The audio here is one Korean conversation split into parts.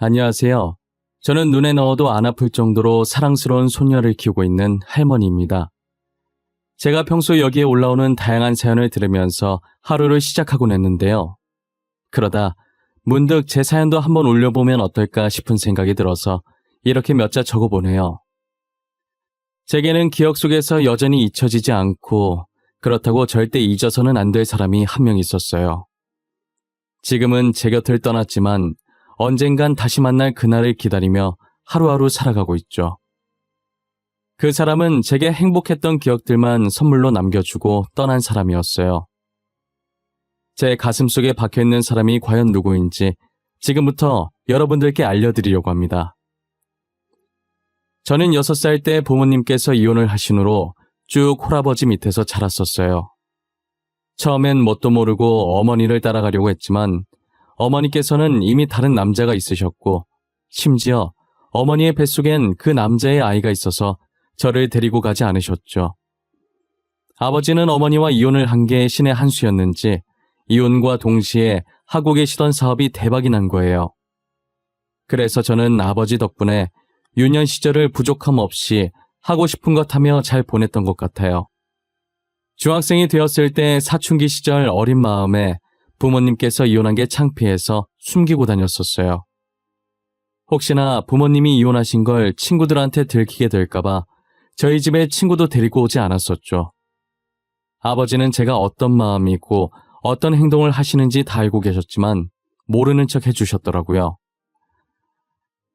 안녕하세요. 저는 눈에 넣어도 안 아플 정도로 사랑스러운 손녀를 키우고 있는 할머니입니다. 제가 평소 여기에 올라오는 다양한 사연을 들으면서 하루를 시작하곤 했는데요. 그러다 문득 제 사연도 한번 올려보면 어떨까 싶은 생각이 들어서 이렇게 몇 자 적어보네요. 제게는 기억 속에서 여전히 잊혀지지 않고 그렇다고 절대 잊어서는 안 될 사람이 한 명 있었어요. 지금은 제 곁을 떠났지만 언젠간 다시 만날 그날을 기다리며 하루하루 살아가고 있죠. 그 사람은 제게 행복했던 기억들만 선물로 남겨주고 떠난 사람이었어요. 제 가슴속에 박혀있는 사람이 과연 누구인지 지금부터 여러분들께 알려드리려고 합니다. 저는 6살 때 부모님께서 이혼을 하신 후로 쭉 홀아버지 밑에서 자랐었어요. 처음엔 뭣도 모르고 어머니를 따라가려고 했지만 어머니께서는 이미 다른 남자가 있으셨고 심지어 어머니의 뱃속엔 그 남자의 아이가 있어서 저를 데리고 가지 않으셨죠. 아버지는 어머니와 이혼을 한 게 신의 한 수였는지 이혼과 동시에 하고 계시던 사업이 대박이 난 거예요. 그래서 저는 아버지 덕분에 유년 시절을 부족함 없이 하고 싶은 것 하며 잘 보냈던 것 같아요. 중학생이 되었을 때 사춘기 시절 어린 마음에 부모님께서 이혼한 게 창피해서 숨기고 다녔었어요. 혹시나 부모님이 이혼하신 걸 친구들한테 들키게 될까봐 저희 집에 친구도 데리고 오지 않았었죠. 아버지는 제가 어떤 마음이고 어떤 행동을 하시는지 다 알고 계셨지만 모르는 척 해주셨더라고요.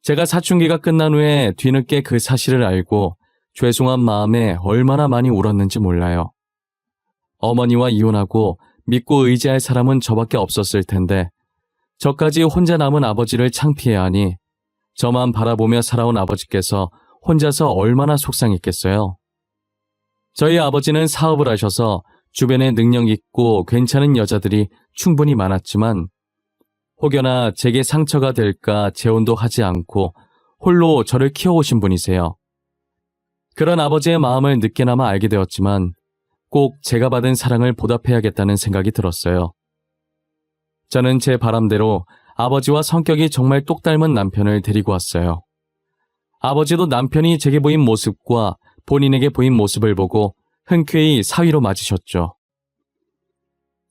제가 사춘기가 끝난 후에 뒤늦게 그 사실을 알고 죄송한 마음에 얼마나 많이 울었는지 몰라요. 어머니와 이혼하고 믿고 의지할 사람은 저밖에 없었을 텐데 저까지 혼자 남은 아버지를 창피해야 하니 저만 바라보며 살아온 아버지께서 혼자서 얼마나 속상했겠어요. 저희 아버지는 사업을 하셔서 주변에 능력 있고 괜찮은 여자들이 충분히 많았지만 혹여나 제게 상처가 될까 재혼도 하지 않고 홀로 저를 키워오신 분이세요. 그런 아버지의 마음을 늦게나마 알게 되었지만 꼭 제가 받은 사랑을 보답해야겠다는 생각이 들었어요. 저는 제 바람대로 아버지와 성격이 정말 똑 닮은 남편을 데리고 왔어요. 아버지도 남편이 제게 보인 모습과 본인에게 보인 모습을 보고 흔쾌히 사위로 맞으셨죠.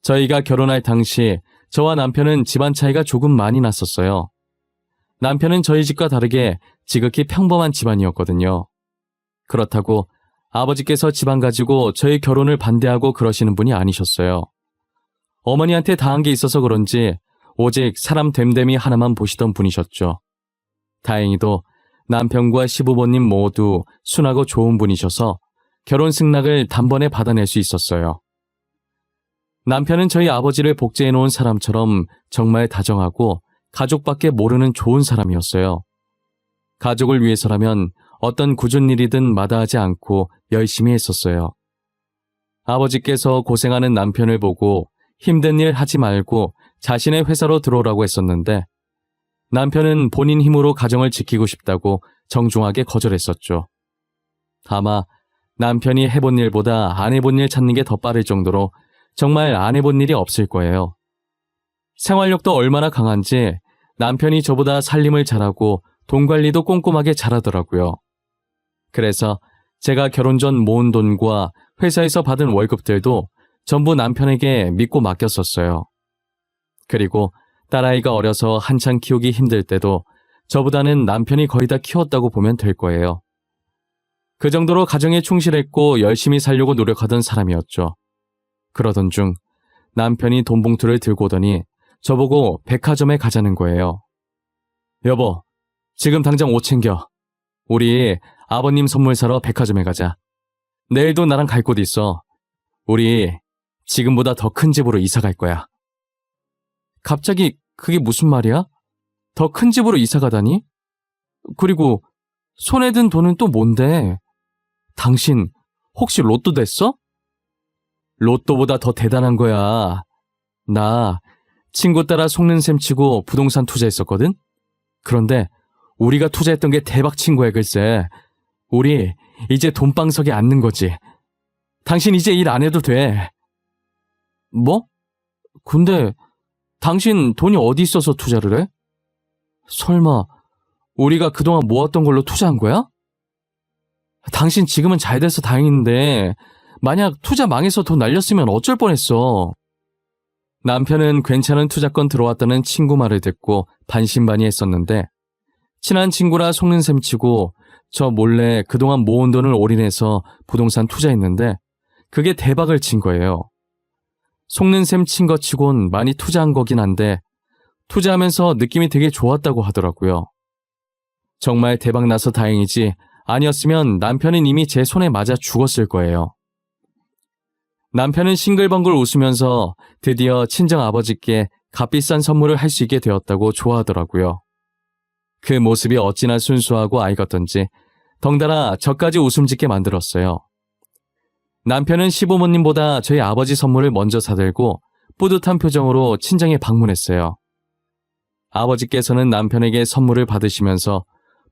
저희가 결혼할 당시 저와 남편은 집안 차이가 조금 많이 났었어요. 남편은 저희 집과 다르게 지극히 평범한 집안이었거든요. 그렇다고 아버지께서 집안 가지고 저희 결혼을 반대하고 그러시는 분이 아니셨어요. 어머니한테 당한 게 있어서 그런지 오직 사람 됨됨이 하나만 보시던 분이셨죠. 다행히도 남편과 시부모님 모두 순하고 좋은 분이셔서 결혼 승낙을 단번에 받아낼 수 있었어요. 남편은 저희 아버지를 복제해 놓은 사람처럼 정말 다정하고 가족밖에 모르는 좋은 사람이었어요. 가족을 위해서라면 어떤 굳은 일이든 마다하지 않고 열심히 했었어요. 아버지께서 고생하는 남편을 보고 힘든 일 하지 말고 자신의 회사로 들어오라고 했었는데 남편은 본인 힘으로 가정을 지키고 싶다고 정중하게 거절했었죠. 아마 남편이 해본 일보다 안 해본 일 찾는 게 더 빠를 정도로 정말 안 해본 일이 없을 거예요. 생활력도 얼마나 강한지 남편이 저보다 살림을 잘하고 돈 관리도 꼼꼼하게 잘하더라고요. 그래서 제가 결혼 전 모은 돈과 회사에서 받은 월급들도 전부 남편에게 믿고 맡겼었어요. 그리고 딸아이가 어려서 한창 키우기 힘들 때도 저보다는 남편이 거의 다 키웠다고 보면 될 거예요. 그 정도로 가정에 충실했고 열심히 살려고 노력하던 사람이었죠. 그러던 중 남편이 돈 봉투를 들고 오더니 저보고 백화점에 가자는 거예요. 여보, 지금 당장 옷 챙겨. 우리 아버님 선물 사러 백화점에 가자. 내일도 나랑 갈 곳 있어. 우리 지금보다 더 큰 집으로 이사 갈 거야. 갑자기 그게 무슨 말이야? 더 큰 집으로 이사 가다니? 그리고 손에 든 돈은 또 뭔데? 당신 혹시 로또 됐어? 로또보다 더 대단한 거야. 나 친구 따라 속는 셈 치고 부동산 투자했었거든? 그런데 우리가 투자했던 게 대박 친 거야 글쎄. 우리 이제 돈방석에 앉는 거지. 당신 이제 일 안 해도 돼. 뭐? 근데 당신 돈이 어디 있어서 투자를 해? 설마 우리가 그동안 모았던 걸로 투자한 거야? 당신 지금은 잘 돼서 다행인데 만약 투자 망해서 돈 날렸으면 어쩔 뻔했어. 남편은 괜찮은 투자권 들어왔다는 친구 말을 듣고 반신반의했었는데 친한 친구라 속는 셈 치고 저 몰래 그동안 모은 돈을 올인해서 부동산 투자했는데 그게 대박을 친 거예요. 속는 셈 친 것 치곤 많이 투자한 거긴 한데 투자하면서 느낌이 되게 좋았다고 하더라고요. 정말 대박 나서 다행이지 아니었으면 남편은 이미 제 손에 맞아 죽었을 거예요. 남편은 싱글벙글 웃으면서 드디어 친정아버지께 값비싼 선물을 할 수 있게 되었다고 좋아하더라고요. 그 모습이 어찌나 순수하고 아이 같던지 덩달아 저까지 웃음 짓게 만들었어요. 남편은 시부모님보다 저희 아버지 선물을 먼저 사들고 뿌듯한 표정으로 친정에 방문했어요. 아버지께서는 남편에게 선물을 받으시면서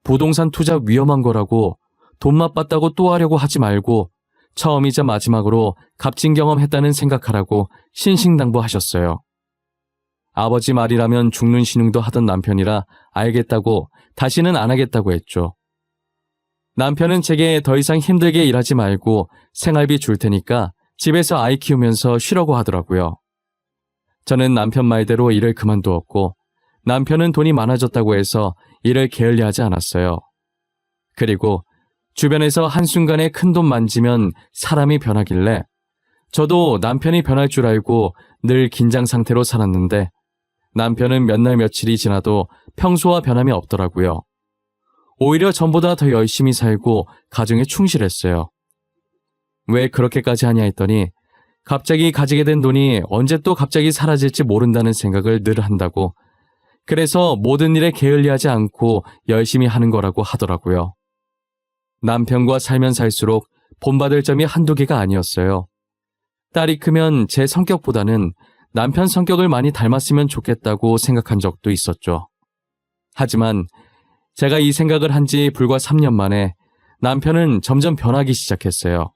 부동산 투자 위험한 거라고 돈 맛봤다고 또 하려고 하지 말고 처음이자 마지막으로 값진 경험했다는 생각하라고 신신당부하셨어요. 아버지 말이라면 죽는 신용도 하던 남편이라 알겠다고 다시는 안 하겠다고 했죠. 남편은 제게 더 이상 힘들게 일하지 말고 생활비 줄 테니까 집에서 아이 키우면서 쉬라고 하더라고요. 저는 남편 말대로 일을 그만두었고 남편은 돈이 많아졌다고 해서 일을 게을리하지 않았어요. 그리고 주변에서 한순간에 큰돈 만지면 사람이 변하길래 저도 남편이 변할 줄 알고 늘 긴장 상태로 살았는데 남편은 몇 날 며칠이 지나도 평소와 변함이 없더라고요. 오히려 전보다 더 열심히 살고 가정에 충실했어요. 왜 그렇게까지 하냐 했더니 갑자기 가지게 된 돈이 언제 또 갑자기 사라질지 모른다는 생각을 늘 한다고 그래서 모든 일에 게을리하지 않고 열심히 하는 거라고 하더라고요. 남편과 살면 살수록 본받을 점이 한두 개가 아니었어요. 딸이 크면 제 성격보다는 남편 성격을 많이 닮았으면 좋겠다고 생각한 적도 있었죠. 하지만 제가 이 생각을 한 지 불과 3년 만에 남편은 점점 변하기 시작했어요.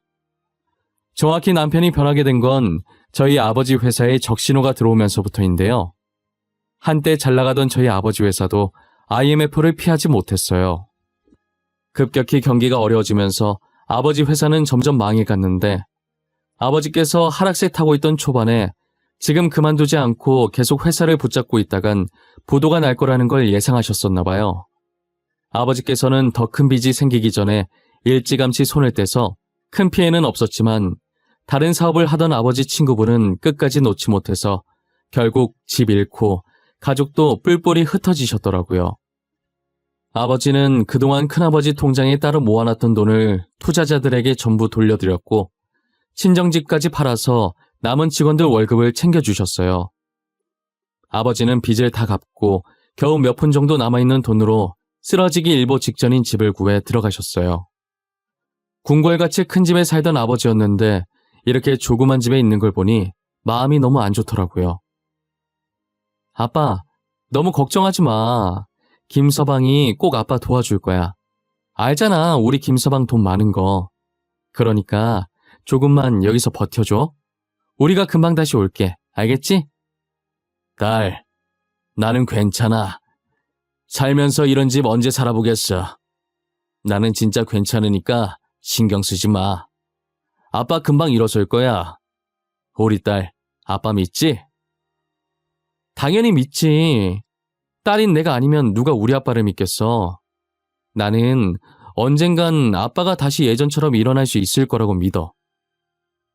정확히 남편이 변하게 된 건 저희 아버지 회사에 적신호가 들어오면서부터인데요. 한때 잘 나가던 저희 아버지 회사도 IMF를 피하지 못했어요. 급격히 경기가 어려워지면서 아버지 회사는 점점 망해갔는데 아버지께서 하락세 타고 있던 초반에 지금 그만두지 않고 계속 회사를 붙잡고 있다간 부도가 날 거라는 걸 예상하셨었나 봐요. 아버지께서는 더 큰 빚이 생기기 전에 일찌감치 손을 떼서 큰 피해는 없었지만 다른 사업을 하던 아버지 친구분은 끝까지 놓지 못해서 결국 집 잃고 가족도 뿔뿔이 흩어지셨더라고요. 아버지는 그동안 큰아버지 통장에 따로 모아놨던 돈을 투자자들에게 전부 돌려드렸고 친정집까지 팔아서 남은 직원들 월급을 챙겨주셨어요. 아버지는 빚을 다 갚고 겨우 몇 푼 정도 남아있는 돈으로 쓰러지기 일보 직전인 집을 구해 들어가셨어요. 궁궐같이 큰 집에 살던 아버지였는데 이렇게 조그만 집에 있는 걸 보니 마음이 너무 안 좋더라고요. 아빠, 너무 걱정하지 마. 김서방이 꼭 아빠 도와줄 거야. 알잖아, 우리 김서방 돈 많은 거. 그러니까 조금만 여기서 버텨줘. 우리가 금방 다시 올게. 알겠지? 딸, 나는 괜찮아. 살면서 이런 집 언제 살아보겠어. 나는 진짜 괜찮으니까 신경 쓰지 마. 아빠 금방 일어설 거야. 우리 딸, 아빠 믿지? 당연히 믿지. 딸인 내가 아니면 누가 우리 아빠를 믿겠어. 나는 언젠간 아빠가 다시 예전처럼 일어날 수 있을 거라고 믿어.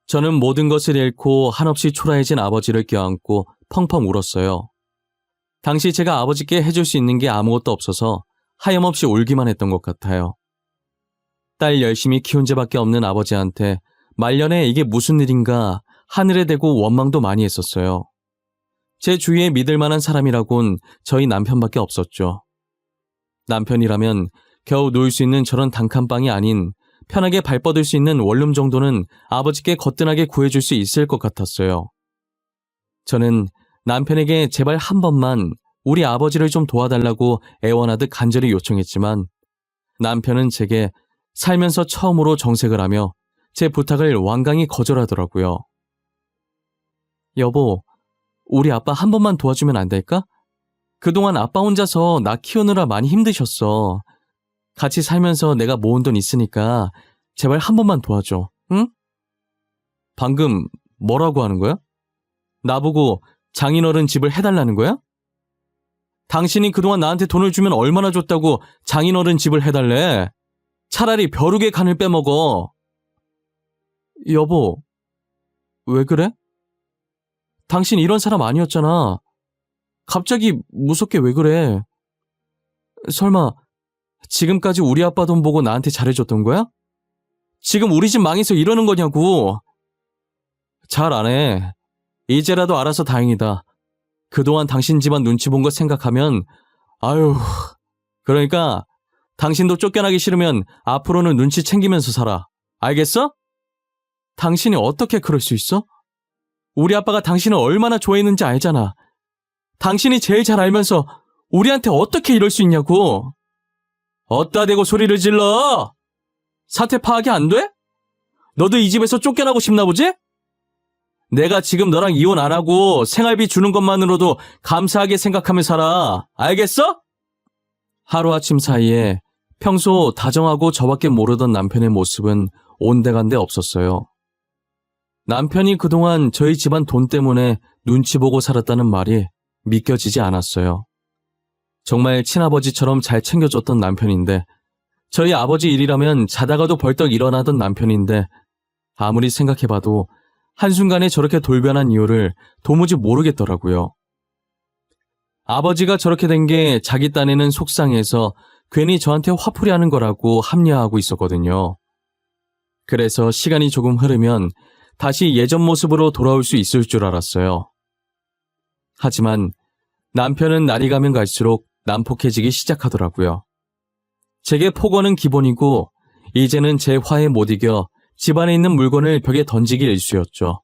저는 모든 것을 잃고 한없이 초라해진 아버지를 껴안고 펑펑 울었어요. 당시 제가 아버지께 해줄 수 있는 게 아무것도 없어서 하염없이 울기만 했던 것 같아요. 딸 열심히 키운 죄밖에 없는 아버지한테 말년에 이게 무슨 일인가 하늘에 대고 원망도 많이 했었어요. 제 주위에 믿을 만한 사람이라곤 저희 남편밖에 없었죠. 남편이라면 겨우 누울 수 있는 저런 단칸방이 아닌 편하게 발 뻗을 수 있는 원룸 정도는 아버지께 거뜬하게 구해줄 수 있을 것 같았어요. 저는 남편에게 제발 한 번만 우리 아버지를 좀 도와달라고 애원하듯 간절히 요청했지만 남편은 제게 살면서 처음으로 정색을 하며 제 부탁을 완강히 거절하더라고요. 여보, 우리 아빠 한 번만 도와주면 안 될까? 그동안 아빠 혼자서 나 키우느라 많이 힘드셨어. 같이 살면서 내가 모은 돈 있으니까 제발 한 번만 도와줘, 응? 방금 뭐라고 하는 거야? 나보고 장인어른 집을 해달라는 거야? 당신이 그동안 나한테 돈을 주면 얼마나 줬다고 장인어른 집을 해달래? 차라리 벼룩의 간을 빼먹어. 여보, 왜 그래? 당신 이런 사람 아니었잖아. 갑자기 무섭게 왜 그래? 설마 지금까지 우리 아빠 돈 보고 나한테 잘해줬던 거야? 지금 우리 집 망해서 이러는 거냐고. 잘 안 해. 이제라도 알아서 다행이다. 그동안 당신 집안 눈치 본 거 생각하면 아유. 그러니까 당신도 쫓겨나기 싫으면 앞으로는 눈치 챙기면서 살아. 알겠어? 당신이 어떻게 그럴 수 있어? 우리 아빠가 당신을 얼마나 좋아했는지 알잖아. 당신이 제일 잘 알면서 우리한테 어떻게 이럴 수 있냐고. 어따 대고 소리를 질러. 사태 파악이 안 돼? 너도 이 집에서 쫓겨나고 싶나 보지? 내가 지금 너랑 이혼 안 하고 생활비 주는 것만으로도 감사하게 생각하며 살아. 알겠어? 하루아침 사이에 평소 다정하고 저밖에 모르던 남편의 모습은 온데간데 없었어요. 남편이 그동안 저희 집안 돈 때문에 눈치 보고 살았다는 말이 믿겨지지 않았어요. 정말 친아버지처럼 잘 챙겨줬던 남편인데, 저희 아버지 일이라면 자다가도 벌떡 일어나던 남편인데, 아무리 생각해봐도 한순간에 저렇게 돌변한 이유를 도무지 모르겠더라고요. 아버지가 저렇게 된 게 자기 딴에는 속상해서 괜히 저한테 화풀이 하는 거라고 합리화하고 있었거든요. 그래서 시간이 조금 흐르면 다시 예전 모습으로 돌아올 수 있을 줄 알았어요. 하지만 남편은 날이 가면 갈수록 난폭해지기 시작하더라고요. 제게 폭언은 기본이고 이제는 제 화에 못 이겨 집안에 있는 물건을 벽에 던지기 일쑤였죠.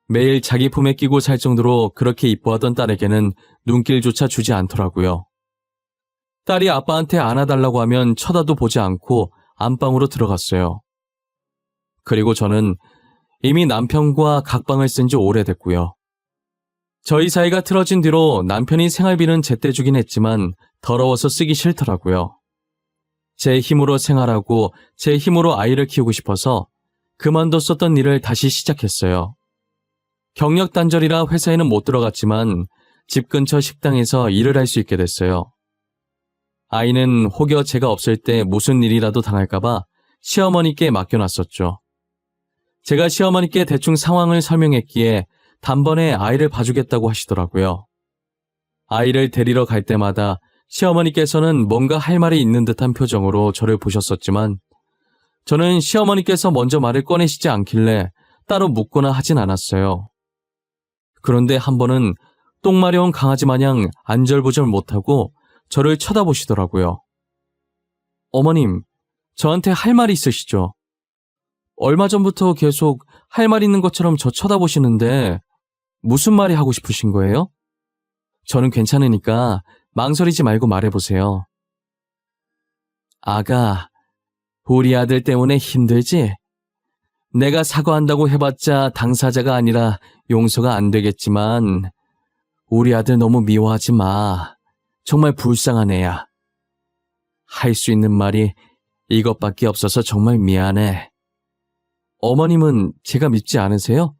매일 자기 품에 끼고 살 정도로 그렇게 이뻐하던 딸에게는 눈길조차 주지 않더라고요. 딸이 아빠한테 안아달라고 하면 쳐다도 보지 않고 안방으로 들어갔어요. 그리고 저는 이미 남편과 각방을 쓴 지 오래됐고요. 저희 사이가 틀어진 뒤로 남편이 생활비는 제때 주긴 했지만 더러워서 쓰기 싫더라고요. 제 힘으로 생활하고 제 힘으로 아이를 키우고 싶어서 그만뒀었던 일을 다시 시작했어요. 경력 단절이라 회사에는 못 들어갔지만 집 근처 식당에서 일을 할 수 있게 됐어요. 아이는 혹여 제가 없을 때 무슨 일이라도 당할까봐 시어머니께 맡겨놨었죠. 제가 시어머니께 대충 상황을 설명했기에 단번에 아이를 봐주겠다고 하시더라고요. 아이를 데리러 갈 때마다 시어머니께서는 뭔가 할 말이 있는 듯한 표정으로 저를 보셨었지만 저는 시어머니께서 먼저 말을 꺼내시지 않길래 따로 묻거나 하진 않았어요. 그런데 한 번은 똥 마려운 강아지 마냥 안절부절 못하고 저를 쳐다보시더라고요. 어머님, 저한테 할 말이 있으시죠? 얼마 전부터 계속 할 말 있는 것처럼 저 쳐다보시는데 무슨 말이 하고 싶으신 거예요? 저는 괜찮으니까 망설이지 말고 말해보세요. 아가, 우리 아들 때문에 힘들지? 내가 사과한다고 해봤자 당사자가 아니라 용서가 안 되겠지만 우리 아들 너무 미워하지 마. 정말 불쌍한 애야. 할 수 있는 말이 이것밖에 없어서 정말 미안해. 어머님은 제가 믿지 않으세요?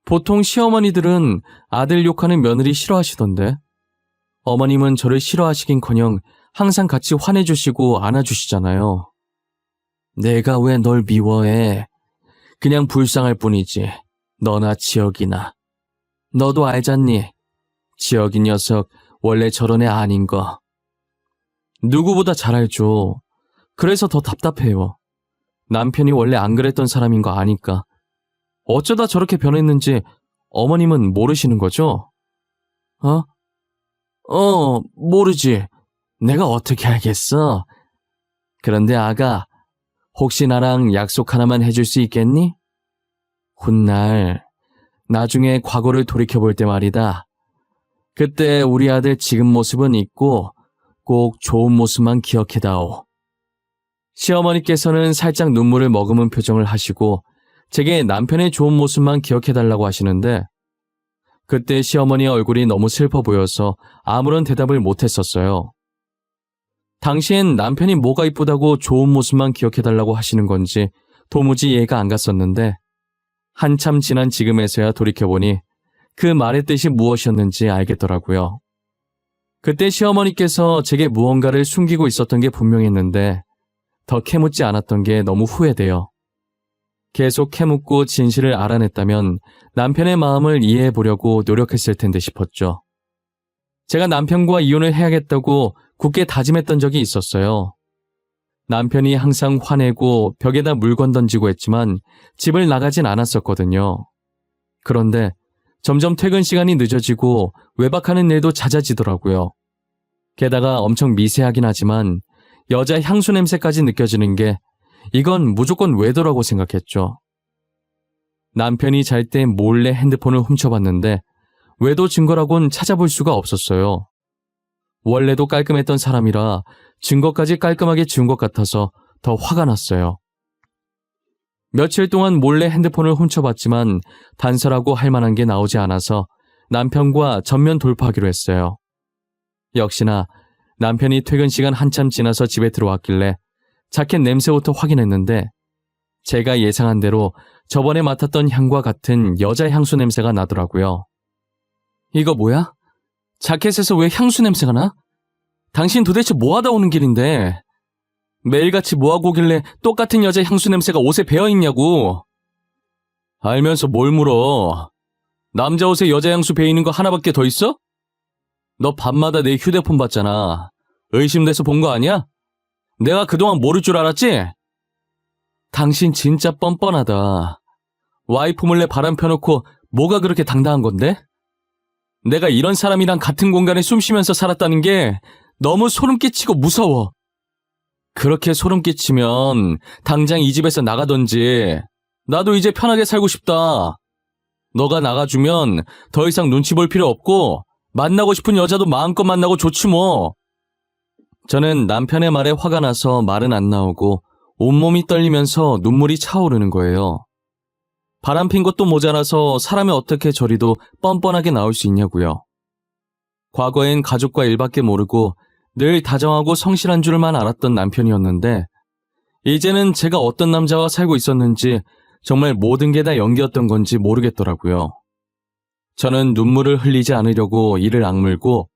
보통 시어머니들은 아들 욕하는 며느리 싫어하시던데 어머님은 저를 싫어하시긴커녕 항상 같이 화내주시고 안아주시잖아요. 내가 왜 널 미워해? 그냥 불쌍할 뿐이지. 너나 지혁이나. 너도 알잖니? 지혁이 녀석 원래 저런 애 아닌 거. 누구보다 잘 알죠. 그래서 더 답답해요. 남편이 원래 안 그랬던 사람인 거 아니까. 어쩌다 저렇게 변했는지 어머님은 모르시는 거죠? 모르지. 내가 어떻게 알겠어? 그런데 아가, 혹시 나랑 약속 하나만 해줄 수 있겠니? 훗날 나중에 과거를 돌이켜볼 때 말이다. 그때 우리 아들 지금 모습은 잊고 꼭 좋은 모습만 기억해다오. 시어머니께서는 살짝 눈물을 머금은 표정을 하시고 제게 남편의 좋은 모습만 기억해달라고 하시는데 그때 시어머니의 얼굴이 너무 슬퍼 보여서 아무런 대답을 못했었어요. 당시엔 남편이 뭐가 이쁘다고 좋은 모습만 기억해달라고 하시는 건지 도무지 이해가 안 갔었는데 한참 지난 지금에서야 돌이켜보니 그 말의 뜻이 무엇이었는지 알겠더라고요. 그때 시어머니께서 제게 무언가를 숨기고 있었던 게 분명했는데 더 캐묻지 않았던 게 너무 후회돼요. 계속 캐묻고 진실을 알아냈다면 남편의 마음을 이해해보려고 노력했을 텐데 싶었죠. 제가 남편과 이혼을 해야겠다고 굳게 다짐했던 적이 있었어요. 남편이 항상 화내고 벽에다 물건 던지고 했지만 집을 나가진 않았었거든요. 그런데 점점 퇴근 시간이 늦어지고 외박하는 일도 잦아지더라고요. 게다가 엄청 미세하긴 하지만 여자 향수 냄새까지 느껴지는 게 이건 무조건 외도라고 생각했죠. 남편이 잘 때 몰래 핸드폰을 훔쳐봤는데 외도 증거라곤 찾아볼 수가 없었어요. 원래도 깔끔했던 사람이라 증거까지 깔끔하게 지운 것 같아서 더 화가 났어요. 며칠 동안 몰래 핸드폰을 훔쳐봤지만 단서라고 할 만한 게 나오지 않아서 남편과 전면 돌파하기로 했어요. 역시나 남편이 퇴근 시간 한참 지나서 집에 들어왔길래 자켓 냄새부터 확인했는데 제가 예상한 대로 저번에 맡았던 향과 같은 여자 향수 냄새가 나더라고요. 이거 뭐야? 자켓에서 왜 향수 냄새가 나? 당신 도대체 뭐하다 오는 길인데? 매일같이 뭐하고 오길래 똑같은 여자 향수 냄새가 옷에 배어있냐고. 알면서 뭘 물어. 남자 옷에 여자 향수 배이는 거 하나밖에 더 있어? 너 밤마다 내 휴대폰 봤잖아. 의심돼서 본 거 아니야? 내가 그동안 모를 줄 알았지? 당신 진짜 뻔뻔하다. 와이프 몰래 바람 펴놓고 뭐가 그렇게 당당한 건데? 내가 이런 사람이랑 같은 공간에 숨 쉬면서 살았다는 게 너무 소름 끼치고 무서워. 그렇게 소름 끼치면 당장 이 집에서 나가던지. 나도 이제 편하게 살고 싶다. 너가 나가주면 더 이상 눈치 볼 필요 없고 만나고 싶은 여자도 마음껏 만나고 좋지 뭐. 저는 남편의 말에 화가 나서 말은 안 나오고 온몸이 떨리면서 눈물이 차오르는 거예요. 바람핀 것도 모자라서 사람이 어떻게 저리도 뻔뻔하게 나올 수 있냐고요. 과거엔 가족과 일밖에 모르고 늘 다정하고 성실한 줄만 알았던 남편이었는데 이제는 제가 어떤 남자와 살고 있었는지 정말 모든 게 다 연기였던 건지 모르겠더라고요. 저는 눈물을 흘리지 않으려고 이를 악물고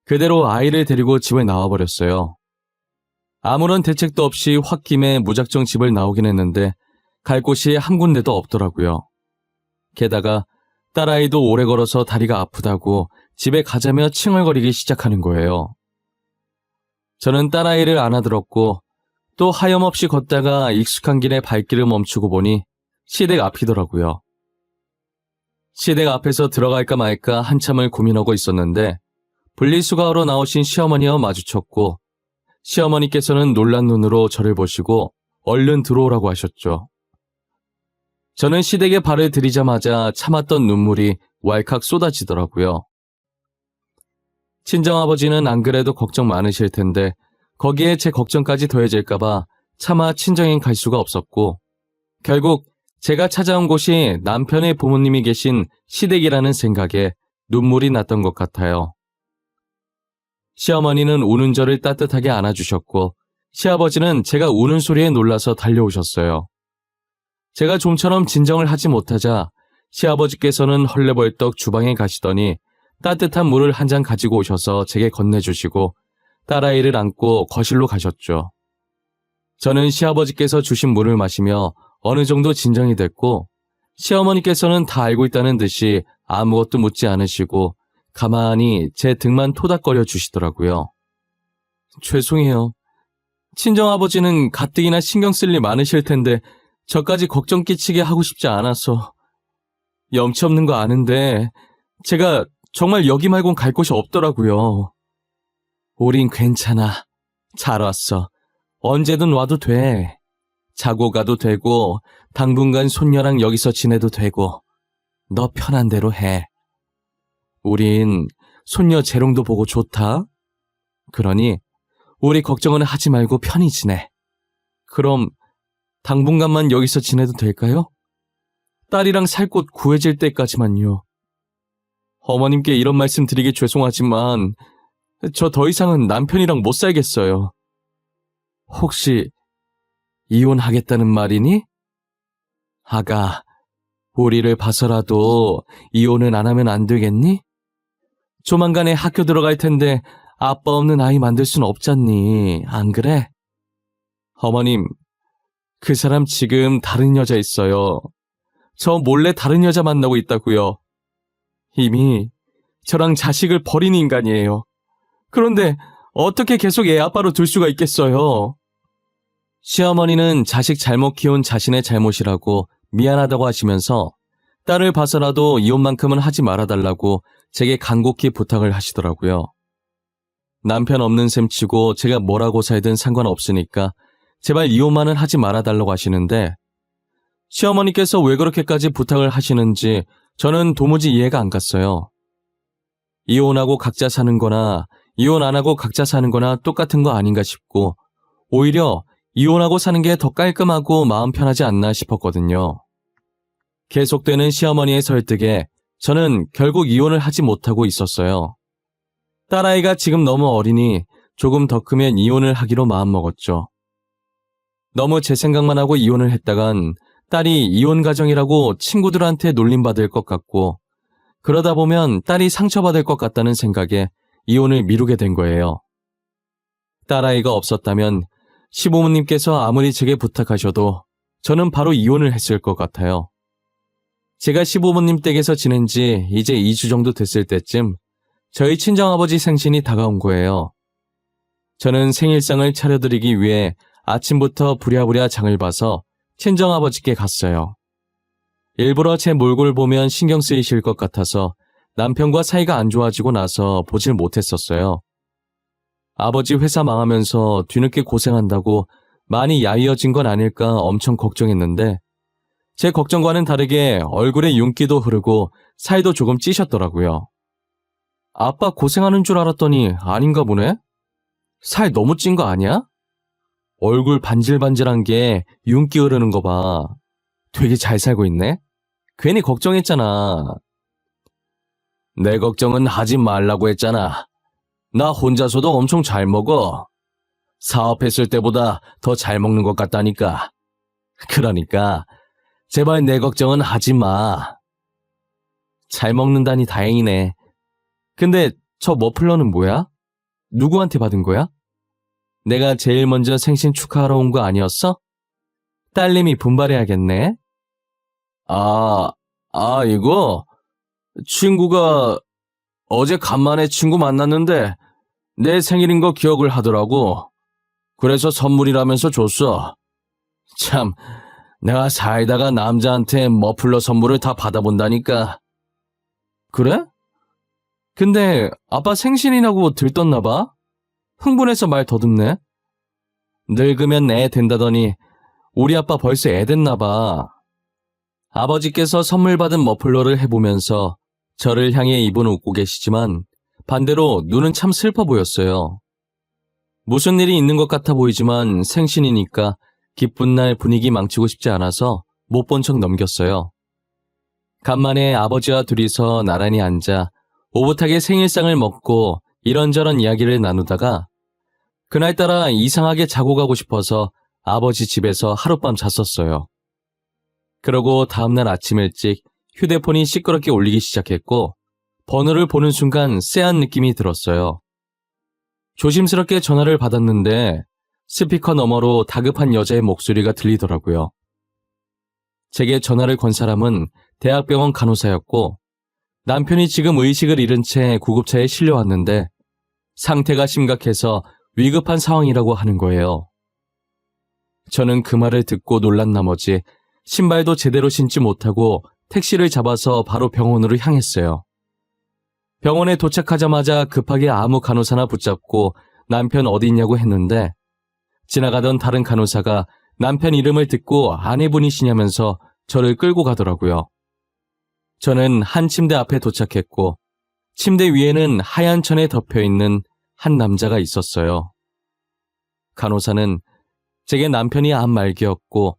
그대로 아이를 데리고 집을 나와버렸어요. 아무런 대책도 없이 홧김에 무작정 집을 나오긴 했는데 갈 곳이 한 군데도 없더라고요. 게다가 딸아이도 오래 걸어서 다리가 아프다고 집에 가자며 칭얼거리기 시작하는 거예요. 저는 딸아이를 안아들었고 또 하염없이 걷다가 익숙한 길에 발길을 멈추고 보니 시댁 앞이더라고요. 시댁 앞에서 들어갈까 말까 한참을 고민하고 있었는데 분리수거하러 나오신 시어머니와 마주쳤고 시어머니께서는 놀란 눈으로 저를 보시고 얼른 들어오라고 하셨죠. 저는 시댁에 발을 들이자마자 참았던 눈물이 왈칵 쏟아지더라고요. 친정아버지는 안 그래도 걱정 많으실 텐데 거기에 제 걱정까지 더해질까봐 차마 친정엔 갈 수가 없었고 결국 제가 찾아온 곳이 남편의 부모님이 계신 시댁이라는 생각에 눈물이 났던 것 같아요. 시어머니는 우는 저를 따뜻하게 안아주셨고 시아버지는 제가 우는 소리에 놀라서 달려오셨어요. 제가 좀처럼 진정을 하지 못하자 시아버지께서는 헐레벌떡 주방에 가시더니 따뜻한 물을 한 잔 가지고 오셔서 제게 건네주시고 딸아이를 안고 거실로 가셨죠. 저는 시아버지께서 주신 물을 마시며 어느 정도 진정이 됐고 시어머니께서는 다 알고 있다는 듯이 아무것도 묻지 않으시고 가만히 제 등만 토닥거려 주시더라고요. 죄송해요. 친정아버지는 가뜩이나 신경 쓸 일 많으실 텐데 저까지 걱정 끼치게 하고 싶지 않아서. 염치 없는 거 아는데 제가 정말 여기 말곤 갈 곳이 없더라고요. 우린 괜찮아. 잘 왔어. 언제든 와도 돼. 자고 가도 되고 당분간 손녀랑 여기서 지내도 되고 너 편한 대로 해. 우린 손녀 재롱도 보고 좋다. 그러니 우리 걱정은 하지 말고 편히 지내. 그럼 당분간만 여기서 지내도 될까요? 딸이랑 살 곳 구해질 때까지만요. 어머님께 이런 말씀 드리기 죄송하지만 저 더 이상은 남편이랑 못 살겠어요. 혹시 이혼하겠다는 말이니? 아가, 우리를 봐서라도 이혼은 안 하면 안 되겠니? 조만간에 학교 들어갈 텐데 아빠 없는 아이 만들 순 없잖니, 안 그래? 어머님, 그 사람 지금 다른 여자 있어요. 저 몰래 다른 여자 만나고 있다고요. 이미 저랑 자식을 버린 인간이에요. 그런데 어떻게 계속 애 아빠로 둘 수가 있겠어요? 시어머니는 자식 잘못 키운 자신의 잘못이라고 미안하다고 하시면서 딸을 봐서라도 이혼만큼은 하지 말아달라고 제게 간곡히 부탁을 하시더라고요. 남편 없는 셈 치고 제가 뭐라고 살든 상관없으니까 제발 이혼만은 하지 말아달라고 하시는데 시어머니께서 왜 그렇게까지 부탁을 하시는지 저는 도무지 이해가 안 갔어요. 이혼하고 각자 사는 거나 이혼 안 하고 각자 사는 거나 똑같은 거 아닌가 싶고 오히려 이혼하고 사는 게 더 깔끔하고 마음 편하지 않나 싶었거든요. 계속되는 시어머니의 설득에 저는 결국 이혼을 하지 못하고 있었어요. 딸아이가 지금 너무 어리니 조금 더 크면 이혼을 하기로 마음먹었죠. 너무 제 생각만 하고 이혼을 했다간 딸이 이혼 가정이라고 친구들한테 놀림받을 것 같고 그러다 보면 딸이 상처받을 것 같다는 생각에 이혼을 미루게 된 거예요. 딸아이가 없었다면 시부모님께서 아무리 제게 부탁하셔도 저는 바로 이혼을 했을 것 같아요. 제가 시부모님 댁에서 지낸 지 이제 2주 정도 됐을 때쯤 저희 친정아버지 생신이 다가온 거예요. 저는 생일상을 차려드리기 위해 아침부터 부랴부랴 장을 봐서 친정아버지께 갔어요. 일부러 제 몰골 보면 신경 쓰이실 것 같아서 남편과 사이가 안 좋아지고 나서 보질 못했었어요. 아버지 회사 망하면서 뒤늦게 고생한다고 많이 야위어진 건 아닐까 엄청 걱정했는데 제 걱정과는 다르게 얼굴에 윤기도 흐르고 살도 조금 찌셨더라고요. 아빠 고생하는 줄 알았더니 아닌가 보네? 살 너무 찐 거 아니야? 얼굴 반질반질한 게 윤기 흐르는 거 봐. 되게 잘 살고 있네? 괜히 걱정했잖아. 내 걱정은 하지 말라고 했잖아. 나 혼자서도 엄청 잘 먹어. 사업했을 때보다 더 잘 먹는 것 같다니까. 그러니까 제발 내 걱정은 하지 마. 잘 먹는다니 다행이네. 근데 저 머플러는 뭐야? 누구한테 받은 거야? 내가 제일 먼저 생신 축하하러 온 거 아니었어? 딸내미 분발해야겠네. 이거? 친구가 어제 간만에 친구 만났는데 내 생일인 거 기억을 하더라고. 그래서 선물이라면서 줬어. 참, 내가 살다가 남자한테 머플러 선물을 다 받아본다니까. 그래? 근데 아빠 생신이라고 들떴나 봐? 흥분해서 말 더듬네. 늙으면 애 된다더니 우리 아빠 벌써 애 됐나 봐. 아버지께서 선물 받은 머플러를 해보면서 저를 향해 입은 웃고 계시지만 반대로 눈은 참 슬퍼 보였어요. 무슨 일이 있는 것 같아 보이지만 생신이니까 기쁜 날 분위기 망치고 싶지 않아서 못 본 척 넘겼어요. 간만에 아버지와 둘이서 나란히 앉아 오붓하게 생일상을 먹고 이런저런 이야기를 나누다가 그날따라 이상하게 자고 가고 싶어서 아버지 집에서 하룻밤 잤었어요. 그러고 다음날 아침 일찍 휴대폰이 시끄럽게 울리기 시작했고 번호를 보는 순간 쎄한 느낌이 들었어요. 조심스럽게 전화를 받았는데 스피커 너머로 다급한 여자의 목소리가 들리더라고요. 제게 전화를 건 사람은 대학병원 간호사였고 남편이 지금 의식을 잃은 채 구급차에 실려왔는데 상태가 심각해서 위급한 상황이라고 하는 거예요. 저는 그 말을 듣고 놀란 나머지 신발도 제대로 신지 못하고 택시를 잡아서 바로 병원으로 향했어요. 병원에 도착하자마자 급하게 아무 간호사나 붙잡고 남편 어디 있냐고 했는데 지나가던 다른 간호사가 남편 이름을 듣고 아내분이시냐면서 저를 끌고 가더라고요. 저는 한 침대 앞에 도착했고 침대 위에는 하얀 천에 덮여있는 한 남자가 있었어요. 간호사는 제게 남편이 암 말기였고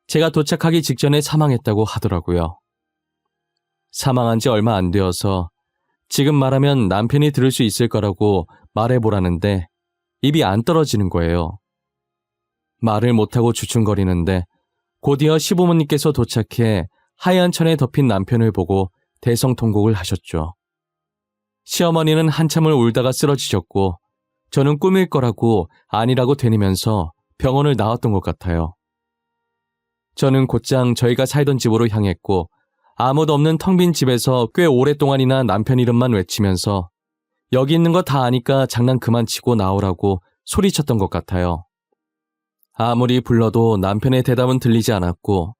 제가 도착하기 직전에 사망했다고 하더라고요. 사망한 지 얼마 안 되어서 지금 말하면 남편이 들을 수 있을 거라고 말해보라는데 입이 안 떨어지는 거예요. 말을 못하고 주춤거리는데 곧이어 시부모님께서 도착해 하얀 천에 덮인 남편을 보고 대성통곡을 하셨죠. 시어머니는 한참을 울다가 쓰러지셨고 저는 꿈일 거라고 아니라고 되뇌면서 병원을 나왔던 것 같아요. 저는 곧장 저희가 살던 집으로 향했고 아무도 없는 텅 빈 집에서 꽤 오랫동안이나 남편 이름만 외치면서 여기 있는 거 다 아니까 장난 그만 치고 나오라고 소리쳤던 것 같아요. 아무리 불러도 남편의 대답은 들리지 않았고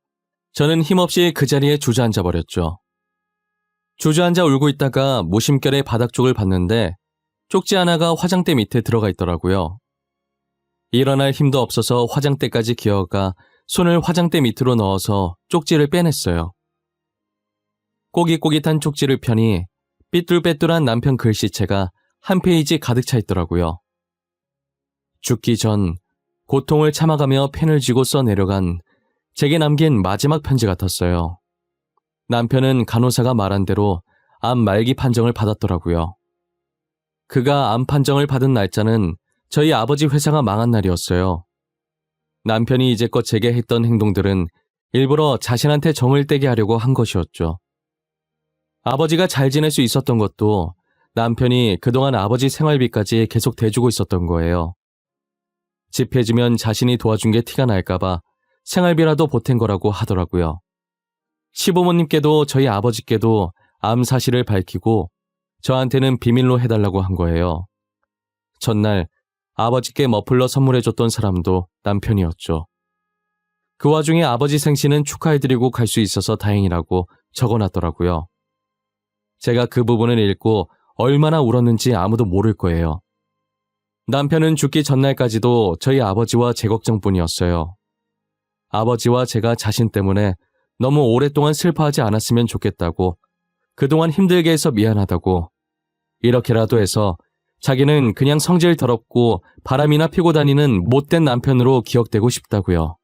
저는 힘없이 그 자리에 주저앉아 버렸죠. 주저앉아 울고 있다가 무심결에 바닥 쪽을 봤는데 쪽지 하나가 화장대 밑에 들어가 있더라고요. 일어날 힘도 없어서 화장대까지 기어가 손을 화장대 밑으로 넣어서 쪽지를 빼냈어요. 꼬깃꼬깃한 쪽지를 펴니 삐뚤빼뚤한 남편 글씨체가 한 페이지 가득 차 있더라고요. 죽기 전 고통을 참아가며 펜을 쥐고 써내려간 제게 남긴 마지막 편지 같았어요. 남편은 간호사가 말한 대로 암 말기 판정을 받았더라고요. 그가 암 판정을 받은 날짜는 저희 아버지 회사가 망한 날이었어요. 남편이 이제껏 제게 했던 행동들은 일부러 자신한테 정을 떼게 하려고 한 것이었죠. 아버지가 잘 지낼 수 있었던 것도 남편이 그동안 아버지 생활비까지 계속 대주고 있었던 거예요. 집해지면 자신이 도와준 게 티가 날까봐 생활비라도 보탠 거라고 하더라고요. 시부모님께도 저희 아버지께도 암 사실을 밝히고 저한테는 비밀로 해달라고 한 거예요. 전날 아버지께 머플러 선물해줬던 사람도 남편이었죠. 그 와중에 아버지 생신은 축하해드리고 갈 수 있어서 다행이라고 적어놨더라고요. 제가 그 부분을 읽고 얼마나 울었는지 아무도 모를 거예요. 남편은 죽기 전날까지도 저희 아버지와 제 걱정뿐이었어요. 아버지와 제가 자신 때문에 너무 오랫동안 슬퍼하지 않았으면 좋겠다고, 그동안 힘들게 해서 미안하다고, 이렇게라도 해서 자기는 그냥 성질 더럽고 바람이나 피고 다니는 못된 남편으로 기억되고 싶다고요.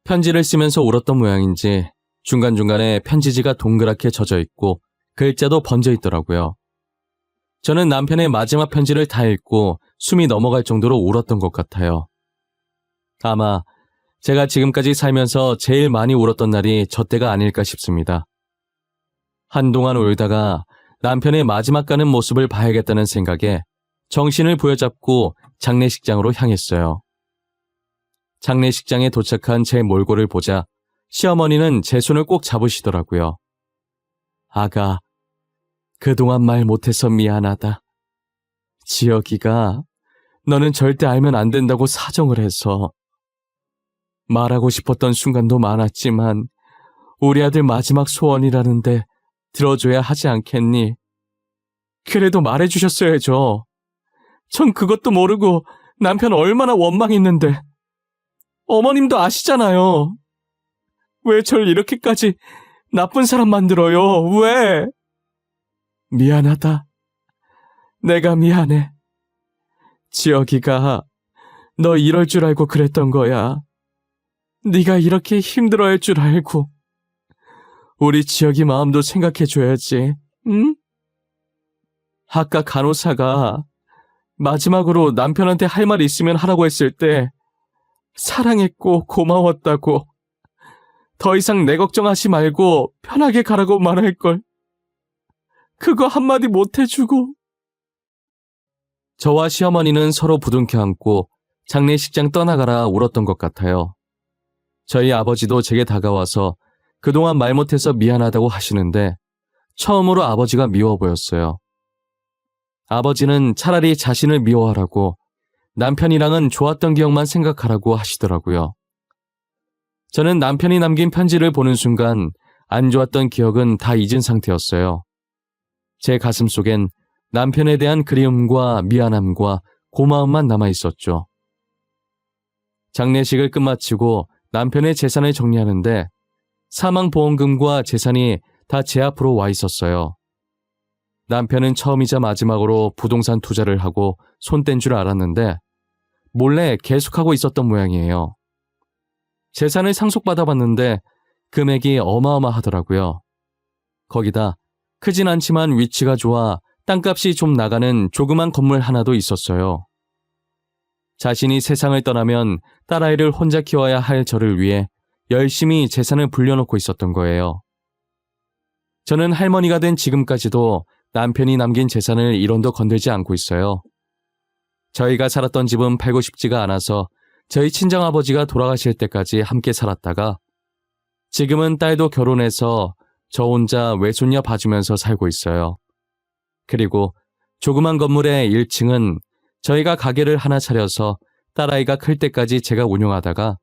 편지를 쓰면서 울었던 모양인지 중간중간에 편지지가 동그랗게 젖어 있고 글자도 번져 있더라고요. 저는 남편의 마지막 편지를 다 읽고 숨이 넘어갈 정도로 울었던 것 같아요. 아마 제가 지금까지 살면서 제일 많이 울었던 날이 저 때가 아닐까 싶습니다. 한동안 울다가 남편의 마지막 가는 모습을 봐야겠다는 생각에 정신을 부여잡고 장례식장으로 향했어요. 장례식장에 도착한 제 몰골을 보자 시어머니는 제 손을 꼭 잡으시더라고요. 아가, 그동안 말 못해서 미안하다. 지혁이가 너는 절대 알면 안 된다고 사정을 해서. 말하고 싶었던 순간도 많았지만 우리 아들 마지막 소원이라는데 들어줘야 하지 않겠니? 그래도 말해주셨어야죠. 전 그것도 모르고 남편 얼마나 원망했는데. 어머님도 아시잖아요. 왜 절 이렇게까지 나쁜 사람 만들어요? 왜? 미안하다. 내가 미안해. 지혁이가 너 이럴 줄 알고 그랬던 거야. 네가 이렇게 힘들어할 줄 알고. 우리 지혁이 마음도 생각해줘야지, 응? 아까 간호사가 마지막으로 남편한테 할 말 있으면 하라고 했을 때 사랑했고 고마웠다고, 더 이상 내 걱정하지 말고 편하게 가라고 말할걸. 그거 한마디 못해주고. 저와 시어머니는 서로 부둥켜 안고 장례식장 떠나가라 울었던 것 같아요. 저희 아버지도 제게 다가와서 그동안 말 못해서 미안하다고 하시는데 처음으로 아버지가 미워 보였어요. 아버지는 차라리 자신을 미워하라고, 남편이랑은 좋았던 기억만 생각하라고 하시더라고요. 저는 남편이 남긴 편지를 보는 순간 안 좋았던 기억은 다 잊은 상태였어요. 제 가슴 속엔 남편에 대한 그리움과 미안함과 고마움만 남아있었죠. 장례식을 끝마치고 남편의 재산을 정리하는데 사망보험금과 재산이 다 제 앞으로 와 있었어요. 남편은 처음이자 마지막으로 부동산 투자를 하고 손 뗀 줄 알았는데 몰래 계속하고 있었던 모양이에요. 재산을 상속받아봤는데 금액이 어마어마하더라고요. 거기다 크진 않지만 위치가 좋아 땅값이 좀 나가는 조그만 건물 하나도 있었어요. 자신이 세상을 떠나면 딸아이를 혼자 키워야 할 저를 위해 열심히 재산을 불려놓고 있었던 거예요. 저는 할머니가 된 지금까지도 남편이 남긴 재산을 1원도 건들지 않고 있어요. 저희가 살았던 집은 팔고 싶지가 않아서 저희 친정아버지가 돌아가실 때까지 함께 살았다가 지금은 딸도 결혼해서 저 혼자 외손녀 봐주면서 살고 있어요. 그리고 조그만 건물의 1층은 저희가 가게를 하나 차려서 딸아이가 클 때까지 제가 운영하다가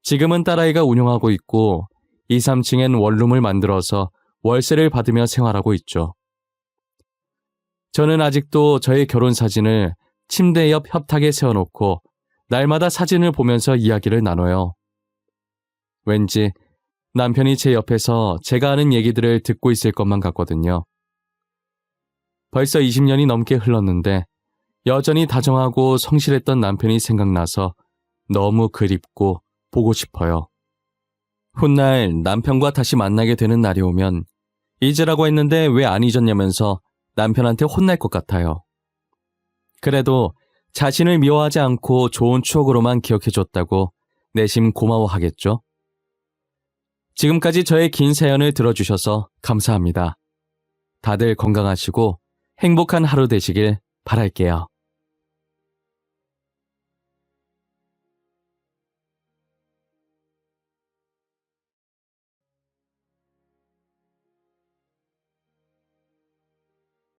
지금은 딸아이가 운영하고 있고 2, 3층엔 원룸을 만들어서 월세를 받으며 생활하고 있죠. 저는 아직도 저의 결혼 사진을 침대 옆 협탁에 세워놓고 날마다 사진을 보면서 이야기를 나눠요. 왠지 남편이 제 옆에서 제가 하는 얘기들을 듣고 있을 것만 같거든요. 벌써 20년이 넘게 흘렀는데 여전히 다정하고 성실했던 남편이 생각나서 너무 그립고 보고 싶어요. 훗날 남편과 다시 만나게 되는 날이 오면 잊으라고 했는데 왜 안 잊었냐면서 남편한테 혼날 것 같아요. 그래도 자신을 미워하지 않고 좋은 추억으로만 기억해줬다고 내심 고마워하겠죠? 지금까지 저의 긴 사연을 들어주셔서 감사합니다. 다들 건강하시고 행복한 하루 되시길 바랄게요.